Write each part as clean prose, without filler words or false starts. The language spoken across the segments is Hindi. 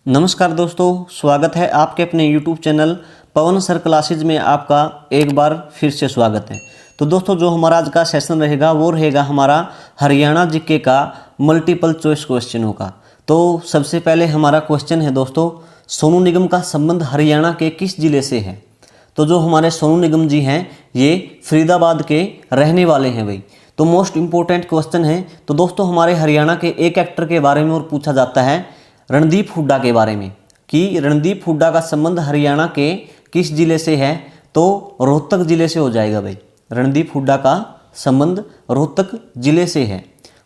नमस्कार दोस्तों, स्वागत है आपके अपने YouTube चैनल पवन सर क्लासेज में। आपका एक बार फिर से स्वागत है। तो दोस्तों, जो हमारा आज का सेशन रहेगा वो रहेगा हमारा हरियाणा जीके का मल्टीपल चॉइस क्वेश्चनों का। तो सबसे पहले हमारा क्वेश्चन है दोस्तों, सोनू निगम का संबंध हरियाणा के किस जिले से है? तो जो हमारे सोनू निगम जी हैं ये फरीदाबाद के रहने वाले हैं भाई। तो मोस्ट इम्पोर्टेंट क्वेश्चन है। तो दोस्तों, हमारे हरियाणा के एक एक्टर के बारे में और पूछा जाता है, रणदीप हुड्डा के बारे में, कि रणदीप हुड्डा का संबंध हरियाणा के किस जिले से है? तो रोहतक जिले से हो जाएगा भाई। रणदीप हुड्डा का संबंध रोहतक जिले से है।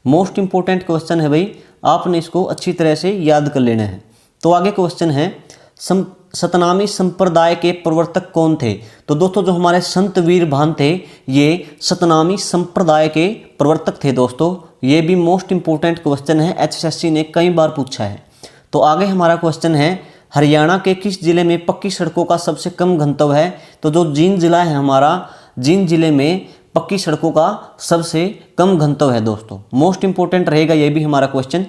मोस्ट इंपोर्टेंट क्वेश्चन है भाई, आपने इसको अच्छी तरह से याद कर लेना है। तो आगे क्वेश्चन है, सतनामी संप्रदाय के प्रवर्तक कौन थे? तो दोस्तों, जो हमारे संत वीर भान थे ये सतनामी संप्रदाय के प्रवर्तक थे दोस्तों। ये भी मोस्ट इंपोर्टेंट क्वेश्चन है, एचएसएससी ने कई बार पूछा है। तो आगे हमारा क्वेश्चन है, हरियाणा के किस जिले में पक्की सड़कों का सबसे कम घनत्व है? तो जो जींद जिला है हमारा, जींद जिले में पक्की सड़कों का सबसे कम घनत्व है दोस्तों। मोस्ट इंपोर्टेंट रहेगा ये भी हमारा क्वेश्चन।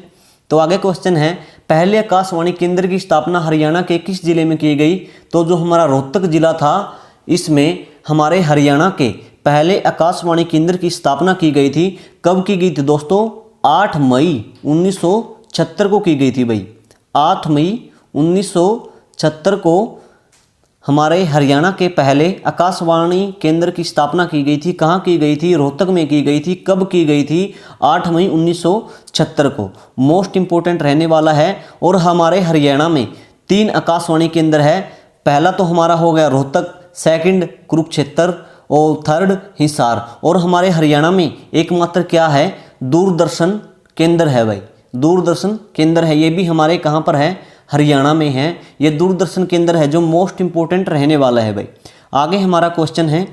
तो आगे क्वेश्चन है, पहले आकाशवाणी केंद्र की स्थापना हरियाणा के किस जिले में की गई? तो जो हमारा रोहतक जिला था, इसमें हमारे हरियाणा के पहले आकाशवाणी केंद्र की स्थापना की गई थी। कब की गई थी दोस्तों? 8 मई 1976 को की गई थी भाई। 8 मई 1976 को हमारे हरियाणा के पहले आकाशवाणी केंद्र की स्थापना की गई थी। कहाँ की गई थी? रोहतक में की गई थी। कब की गई थी? 8 मई 1976 को। मोस्ट इंपोर्टेंट रहने वाला है। और हमारे हरियाणा में 3 आकाशवाणी केंद्र है। पहला तो हमारा हो गया रोहतक, सेकंड कुरुक्षेत्र और थर्ड हिसार। और हमारे हरियाणा में एकमात्र क्या है? दूरदर्शन केंद्र है भाई। दूरदर्शन केंद्र है, ये भी हमारे कहाँ पर है? हरियाणा में है। ये दूरदर्शन केंद्र है जो मोस्ट इंपोर्टेंट रहने वाला है भाई। आगे हमारा क्वेश्चन है,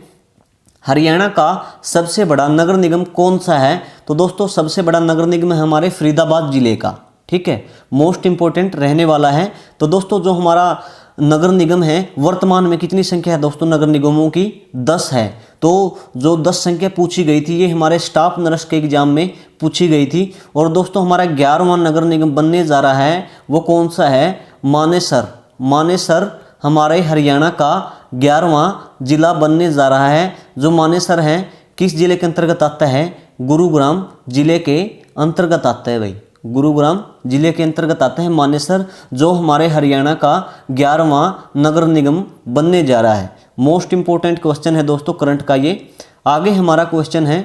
हरियाणा का सबसे बड़ा नगर निगम कौन सा है? तो दोस्तों, सबसे बड़ा नगर निगम है हमारे फरीदाबाद जिले का। ठीक है, मोस्ट इंपोर्टेंट रहने वाला है। तो दोस्तों, जो हमारा नगर निगम है, वर्तमान में कितनी संख्या है दोस्तों नगर निगमों की? 10 है। तो जो 10 संख्या पूछी गई थी ये हमारे स्टाफ नर्स के एग्जाम में पूछी गई थी। और दोस्तों, हमारा 11वां नगर निगम बनने जा रहा है, वो कौन सा है? मानेसर। मानेसर हमारे हरियाणा का 11वां जिला बनने जा रहा है। जो मानेसर है किस जिले के अंतर्गत आता है? गुरुग्राम जिले के अंतर्गत आता है भाई। गुरुग्राम जिले के अंतर्गत आता है मानेसर, जो हमारे हरियाणा का 11वां नगर निगम बनने जा रहा है। मोस्ट इंपोर्टेंट क्वेश्चन है दोस्तों करंट का ये। आगे हमारा क्वेश्चन है,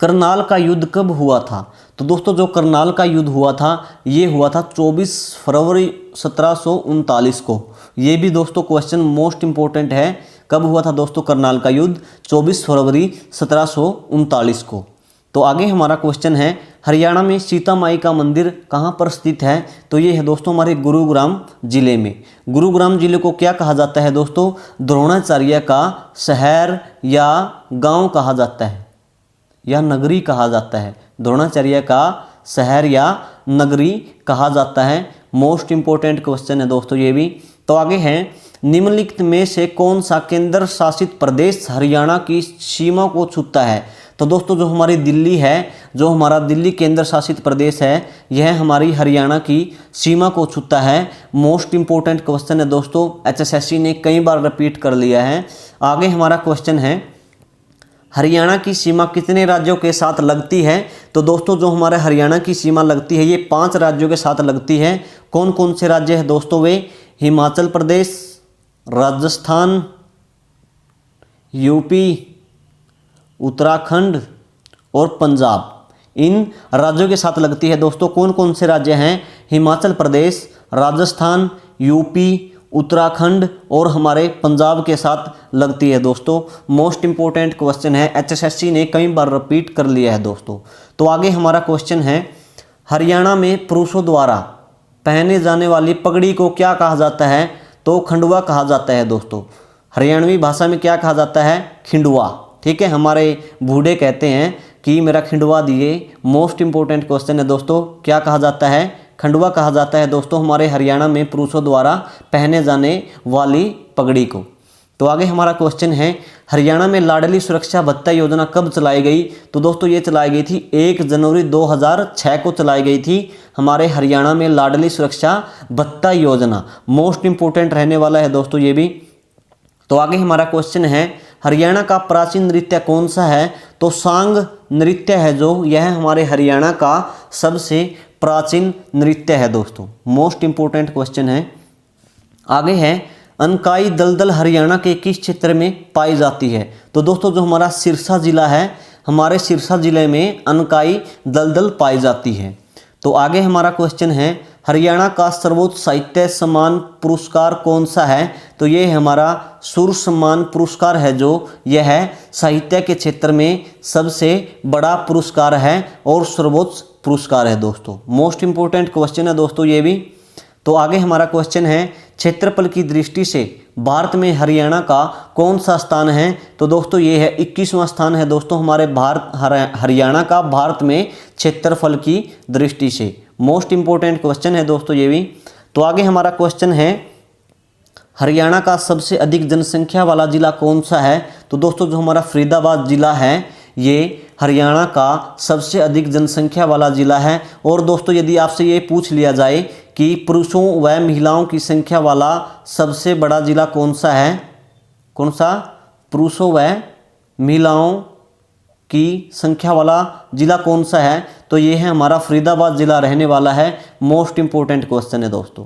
करनाल का युद्ध कब हुआ था? तो दोस्तों, जो करनाल का युद्ध हुआ था ये हुआ था 24 फरवरी 1739 को। ये भी दोस्तों क्वेश्चन मोस्ट इंपोर्टेंट है। कब हुआ था दोस्तों करनाल का युद्ध? 24 फरवरी 1739 को। तो आगे हमारा क्वेश्चन है, हरियाणा में सीता माई का मंदिर कहाँ पर स्थित है? तो ये है दोस्तों हमारे गुरुग्राम जिले में। गुरुग्राम जिले को क्या कहा जाता है दोस्तों? द्रोणाचार्य का शहर या गांव कहा जाता है, या नगरी कहा जाता है। द्रोणाचार्य का शहर या नगरी कहा जाता है। मोस्ट इंपोर्टेंट क्वेश्चन है दोस्तों ये भी। तो आगे है, निम्नलिखित में से कौन सा केंद्र शासित प्रदेश हरियाणा की सीमा को छूता है? तो दोस्तों, जो हमारी दिल्ली है, जो हमारा दिल्ली केंद्र शासित प्रदेश है, यह हमारी हरियाणा की सीमा को छूता है। मोस्ट इंपोर्टेंट क्वेश्चन है दोस्तों, एचएसएससी ने कई बार रिपीट कर लिया है। आगे हमारा क्वेश्चन है, हरियाणा की सीमा कितने राज्यों के साथ लगती है? तो दोस्तों, जो हमारे हरियाणा की सीमा लगती है ये 5 राज्यों के साथ लगती है। कौन कौन से राज्य है दोस्तों वे? हिमाचल प्रदेश, राजस्थान, यूपी, उत्तराखंड और पंजाब। इन राज्यों के साथ लगती है दोस्तों। कौन कौन से राज्य हैं? हिमाचल प्रदेश, राजस्थान, यूपी, उत्तराखंड और हमारे पंजाब के साथ लगती है दोस्तों। मोस्ट इंपोर्टेंट क्वेश्चन है, एचएसएससी ने कई बार रिपीट कर लिया है दोस्तों। तो आगे हमारा क्वेश्चन है, हरियाणा में पुरुषों द्वारा पहने जाने वाली पगड़ी को क्या कहा जाता है? तो खंडवा कहा जाता है दोस्तों। हरियाणवी भाषा में क्या कहा जाता है? खिंडवा। ठीक है, हमारे बूढ़े कहते हैं कि मेरा खिंडवा दिए। मोस्ट इंपोर्टेंट क्वेश्चन है दोस्तों, क्या कहा जाता है? खंडवा कहा जाता है दोस्तों हमारे हरियाणा में पुरुषों द्वारा पहने जाने वाली पगड़ी को। तो आगे हमारा क्वेश्चन है, हरियाणा में लाडली सुरक्षा भत्ता योजना कब चलाई गई? तो दोस्तों ये चलाई गई थी 1 जनवरी 2006 को चलाई गई थी हमारे हरियाणा में लाडली सुरक्षा भत्ता योजना। मोस्ट इंपोर्टेंट रहने वाला है दोस्तों ये भी। तो आगे हमारा क्वेश्चन है, हरियाणा का प्राचीन नृत्य कौन सा है? तो सांग नृत्य है जो, यह हमारे हरियाणा का सबसे प्राचीन नृत्य है दोस्तों। मोस्ट इंपोर्टेंट क्वेश्चन है। आगे है, अनकाई दलदल हरियाणा के किस क्षेत्र में पाई जाती है? तो दोस्तों जो हमारा सिरसा जिला है, हमारे सिरसा जिले में अनकाई दलदल पाई जाती है। तो आगे हमारा क्वेश्चन है, हरियाणा का सर्वोच्च साहित्य सम्मान पुरस्कार कौन सा है? तो ये हमारा सूर्य सम्मान पुरस्कार है जो, यह साहित्य के क्षेत्र में सबसे बड़ा पुरस्कार है और सर्वोच्च पुरस्कार है दोस्तों। मोस्ट इंपोर्टेंट क्वेश्चन है दोस्तों ये भी। तो आगे हमारा क्वेश्चन है, क्षेत्रफल की दृष्टि से भारत में हरियाणा का कौन सा स्थान है? तो दोस्तों ये है 21वां स्थान है दोस्तों हमारे हरियाणा का भारत में क्षेत्रफल की दृष्टि से। मोस्ट इंपोर्टेंट क्वेश्चन है दोस्तों ये भी। तो आगे हमारा क्वेश्चन है, हरियाणा का सबसे अधिक जनसंख्या वाला जिला कौन सा है? तो दोस्तों जो हमारा फरीदाबाद जिला है, ये हरियाणा का सबसे अधिक जनसंख्या वाला जिला है। और दोस्तों यदि आपसे ये पूछ लिया जाए कि पुरुषों व महिलाओं की संख्या वाला सबसे बड़ा जिला कौन सा है? कौन सा? पुरुषों व महिलाओं की संख्या वाला जिला कौन सा है? तो ये है हमारा फरीदाबाद जिला रहने वाला है। मोस्ट इंपोर्टेंट क्वेश्चन है दोस्तों।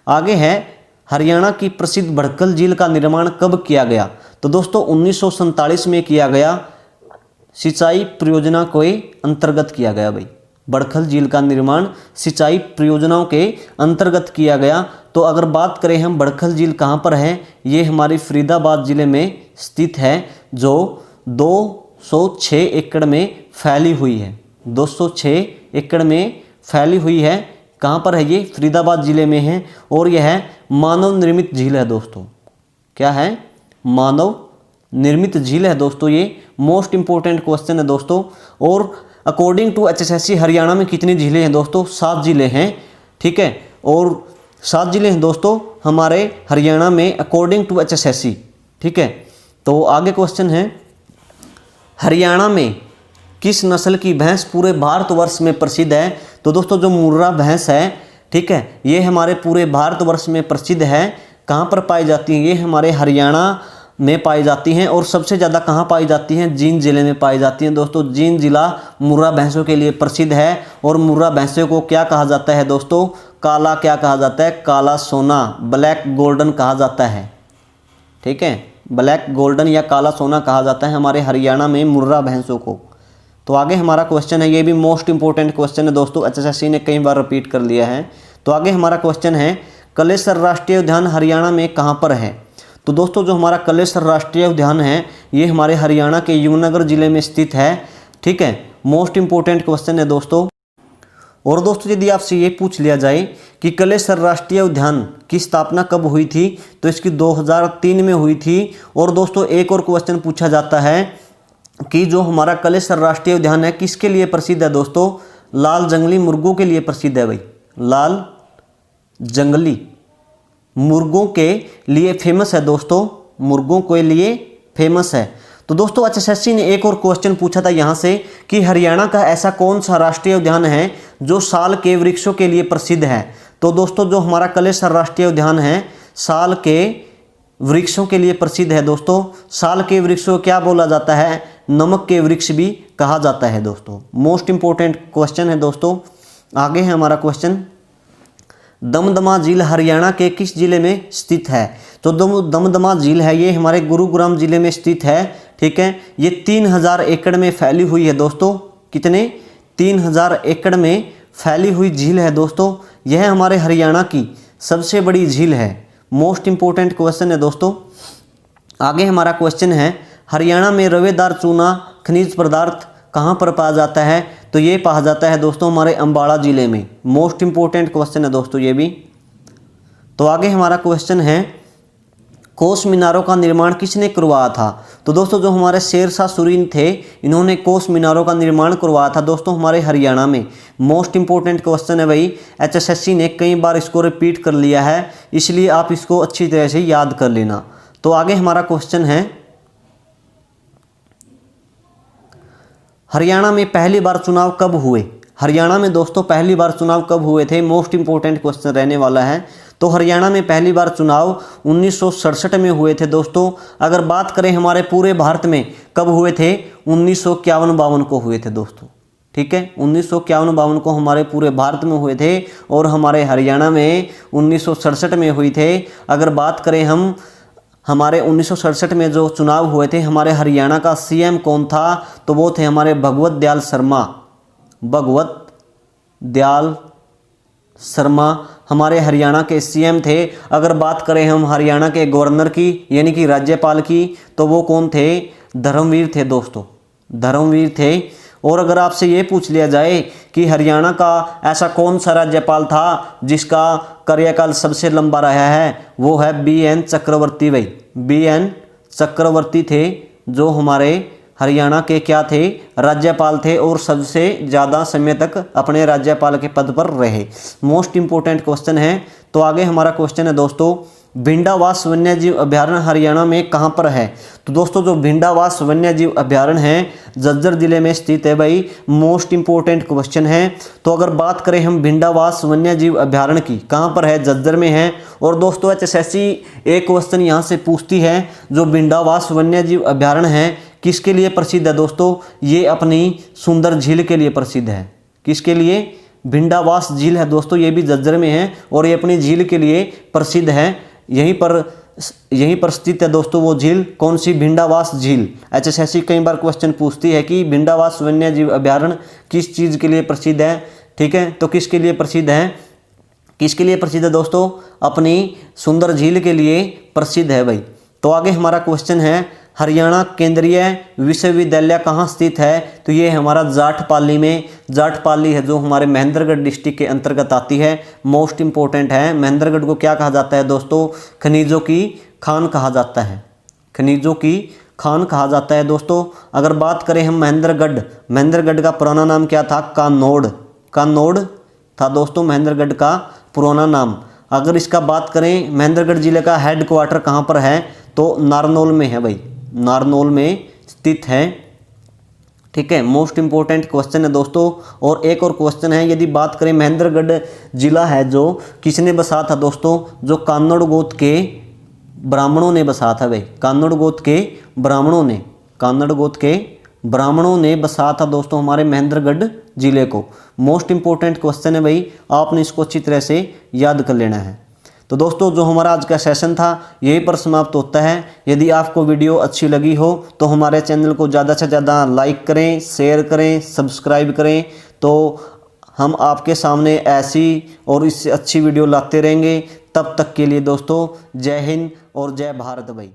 आगे है, हरियाणा की प्रसिद्ध भड़कल झील का निर्माण कब किया गया? तो दोस्तों 1947 में किया गया, सिंचाई परियोजना के अंतर्गत किया गया भाई। बड़खल झील का निर्माण सिंचाई परियोजनाओं के अंतर्गत किया गया। तो अगर बात करें हम बड़खल झील कहाँ पर है, ये हमारी फरीदाबाद जिले में स्थित है जो 206 एकड़ में फैली हुई है। 206 एकड़ में फैली हुई है। कहाँ पर है ये? फरीदाबाद जिले में है। और यह मानव निर्मित झील है दोस्तों। क्या है? मानव निर्मित झील है दोस्तों ये। मोस्ट इंपोर्टेंट क्वेश्चन है दोस्तों। और अकॉर्डिंग टू HSSC हरियाणा में कितनी झीलें हैं दोस्तों? 7 जिले हैं, ठीक है। और 7 जिले हैं दोस्तों हमारे हरियाणा में अकॉर्डिंग टू HSSC, ठीक है। तो आगे क्वेश्चन है, हरियाणा में किस नस्ल की भैंस पूरे भारतवर्ष में प्रसिद्ध है? तो दोस्तों जो मुर्रा भैंस है, ठीक है, ये हमारे पूरे भारतवर्ष में प्रसिद्ध है। कहाँ पर पाई जाती है? ये हमारे हरियाणा में पाई जाती हैं। और सबसे ज़्यादा कहाँ पाई जाती हैं? जींद जिले में पाई जाती हैं दोस्तों। जींद जिला मुर्रा भैंसों के लिए प्रसिद्ध है। और मुर्रा भैंसों को क्या कहा जाता है दोस्तों? काला क्या कहा जाता है? काला सोना, ब्लैक गोल्डन कहा जाता है, ठीक है। ब्लैक गोल्डन या काला सोना कहा जाता है हमारे हरियाणा में मुर्रा भैंसों को। तो आगे हमारा क्वेश्चन है, ये भी मोस्ट इंपोर्टेंट क्वेश्चन है दोस्तों, HSSC ने कई बार रिपीट कर लिया है। तो आगे हमारा क्वेश्चन है, कलेसर राष्ट्रीय उद्यान हरियाणा में कहाँ पर है? तो दोस्तों जो हमारा कलेसर राष्ट्रीय उद्यान है, ये हमारे हरियाणा के यमुनानगर जिले में स्थित है, ठीक है। मोस्ट इंपोर्टेंट क्वेश्चन है दोस्तों। और दोस्तों यदि आपसे ये पूछ लिया जाए कि कलेसर राष्ट्रीय उद्यान की स्थापना कब हुई थी? तो इसकी 2003 में हुई थी। और दोस्तों एक और क्वेश्चन पूछा जाता है कि जो हमारा कलेसर राष्ट्रीय उद्यान है किसके लिए प्रसिद्ध है दोस्तों? लाल जंगली मुर्गों के लिए प्रसिद्ध है भाई। लाल जंगली मुर्गों के लिए फेमस है दोस्तों, मुर्गों के लिए फेमस है। तो दोस्तों HSSC ने एक और क्वेश्चन पूछा था यहाँ से कि हरियाणा का ऐसा कौन सा राष्ट्रीय उद्यान है जो साल के वृक्षों के लिए प्रसिद्ध है? तो दोस्तों जो हमारा कलेसर राष्ट्रीय उद्यान है साल के वृक्षों के लिए प्रसिद्ध है दोस्तों। साल के वृक्षों को क्या बोला जाता है? नमक के वृक्ष भी कहा जाता है दोस्तों। मोस्ट इंपोर्टेंट क्वेश्चन है दोस्तों। आगे है हमारा क्वेश्चन, दमदमा झील हरियाणा के किस जिले में स्थित है? तो दमदमा झील है ये हमारे गुरुग्राम जिले में स्थित है, ठीक है। ये 3000 एकड़ में फैली हुई है दोस्तों। कितने? 3000 एकड़ में फैली हुई झील है दोस्तों। यह हमारे हरियाणा की सबसे बड़ी झील है। मोस्ट इंपोर्टेंट क्वेश्चन है दोस्तों। आगे हमारा क्वेश्चन है, हरियाणा में रवेदार चूना खनिज पदार्थ कहाँ पर पाया जाता है? तो ये पाया जाता है दोस्तों हमारे अम्बाड़ा जिले में। मोस्ट इंपोर्टेंट क्वेश्चन है दोस्तों ये भी। तो आगे हमारा क्वेश्चन है, कोस मीनारों का निर्माण किसने करवाया था? तो दोस्तों जो हमारे शेरशाह सूरी थे, इन्होंने कोस मीनारों का निर्माण करवाया था दोस्तों हमारे हरियाणा में। मोस्ट इंपोर्टेंट क्वेश्चन है भाई। HSSC ने कई बार इसको रिपीट कर लिया है, इसलिए आप इसको अच्छी तरह से याद कर लेना। तो आगे हमारा क्वेश्चन है, हरियाणा में पहली बार चुनाव कब हुए? हरियाणा में दोस्तों पहली बार चुनाव कब हुए थे? मोस्ट इंपोर्टेंट क्वेश्चन रहने वाला है। तो हरियाणा में पहली बार चुनाव 1967 में हुए थे दोस्तों। अगर बात करें हमारे पूरे भारत में कब हुए थे? 1951-52 को हुए थे दोस्तों। ठीक है, 1951-52 को हमारे पूरे भारत में हुए थे और हमारे हरियाणा में 1967 में हुई थे। अगर बात करें हम हमारे 1967 में जो चुनाव हुए थे, हमारे हरियाणा का सीएम कौन था? तो वो थे हमारे भगवत दयाल शर्मा। भगवत दयाल शर्मा हमारे हरियाणा के सीएम थे। अगर बात करें हम हरियाणा के गवर्नर की यानी कि राज्यपाल की, तो वो कौन थे? धर्मवीर थे दोस्तों, धर्मवीर थे। और अगर आपसे ये पूछ लिया जाए कि हरियाणा का ऐसा कौन सा राज्यपाल था जिसका कार्यकाल सबसे लंबा रहा है, वो है BN चक्रवर्ती भाई। BN चक्रवर्ती थे जो हमारे हरियाणा के क्या थे? राज्यपाल थे और सबसे ज़्यादा समय तक अपने राज्यपाल के पद पर रहे। मोस्ट इंपोर्टेंट क्वेश्चन है। तो आगे हमारा क्वेश्चन है दोस्तों, भिंडावास वन्यजीव अभयारण्य हरियाणा में कहाँ पर है? तो दोस्तों जो भिंडावास वन्यजीव अभयारण्य है झज्जर जिले में स्थित है भाई। मोस्ट इंपोर्टेंट क्वेश्चन है। तो अगर बात करें हम भिंडावास वन्यजीव अभयारण्य की, कहाँ पर है? झज्जर में है। और दोस्तों HSSC एक क्वेश्चन यहाँ से पूछती है, जो भिंडावास वन्यजीव अभयारण्य है किसके लिए प्रसिद्ध है दोस्तों? ये अपनी सुंदर झील के लिए प्रसिद्ध है। किसके लिए? भिंडावास झील है दोस्तों, ये भी झज्जर में है और ये अपनी झील के लिए प्रसिद्ध है। यहीं पर स्थित है दोस्तों वो झील। कौन सी? भिंडावास झील। HSSC कई बार क्वेश्चन पूछती है कि भिंडावास वन्यजीव अभयारण्य किस चीज़ के लिए प्रसिद्ध है। ठीक है, तो किसके लिए प्रसिद्ध है? किसके लिए प्रसिद्ध है दोस्तों? अपनी सुंदर झील के लिए प्रसिद्ध है भाई। तो आगे हमारा क्वेश्चन है, हरियाणा केंद्रीय विश्वविद्यालय कहाँ स्थित है? तो ये हमारा जाटपाली में। जाटपाली है जो हमारे महेंद्रगढ़ डिस्ट्रिक्ट के अंतर्गत आती है। मोस्ट इंपोर्टेंट है। महेंद्रगढ़ को क्या कहा जाता है दोस्तों? खनिजों की खान कहा जाता है। खनिजों की खान कहा जाता है दोस्तों। अगर बात करें हम महेंद्रगढ़ का पुराना नाम क्या था? कानौड़। कानौड़ था दोस्तों महेंद्रगढ़ का पुराना नाम। अगर इसका बात करें महेंद्रगढ़ जिले का हेड क्वार्टर कहाँ पर है? तो नारनौल में है भाई, नारनौल में स्थित है। ठीक है, मोस्ट इंपोर्टेंट क्वेश्चन है दोस्तों। और एक और क्वेश्चन है, यदि बात करें महेंद्रगढ़ जिला है जो किसने बसा था दोस्तों? जो कानौड़ गोत्र के ब्राह्मणों ने बसा था भाई। कानौड़ गोत्र के ब्राह्मणों ने, कानौड़ गोत्र के ब्राह्मणों ने बसा था दोस्तों हमारे महेंद्रगढ़ जिले को। मोस्ट इंपोर्टेंट क्वेश्चन है भाई, आपने इसको अच्छी तरह से याद कर लेना है। तो दोस्तों जो हमारा आज का सेशन था यहीं पर समाप्त होता है। यदि आपको वीडियो अच्छी लगी हो तो हमारे चैनल को ज़्यादा से ज़्यादा लाइक करें, शेयर करें, सब्सक्राइब करें। तो हम आपके सामने ऐसी और इससे अच्छी वीडियो लाते रहेंगे। तब तक के लिए दोस्तों जय हिंद और जय भारत भाई।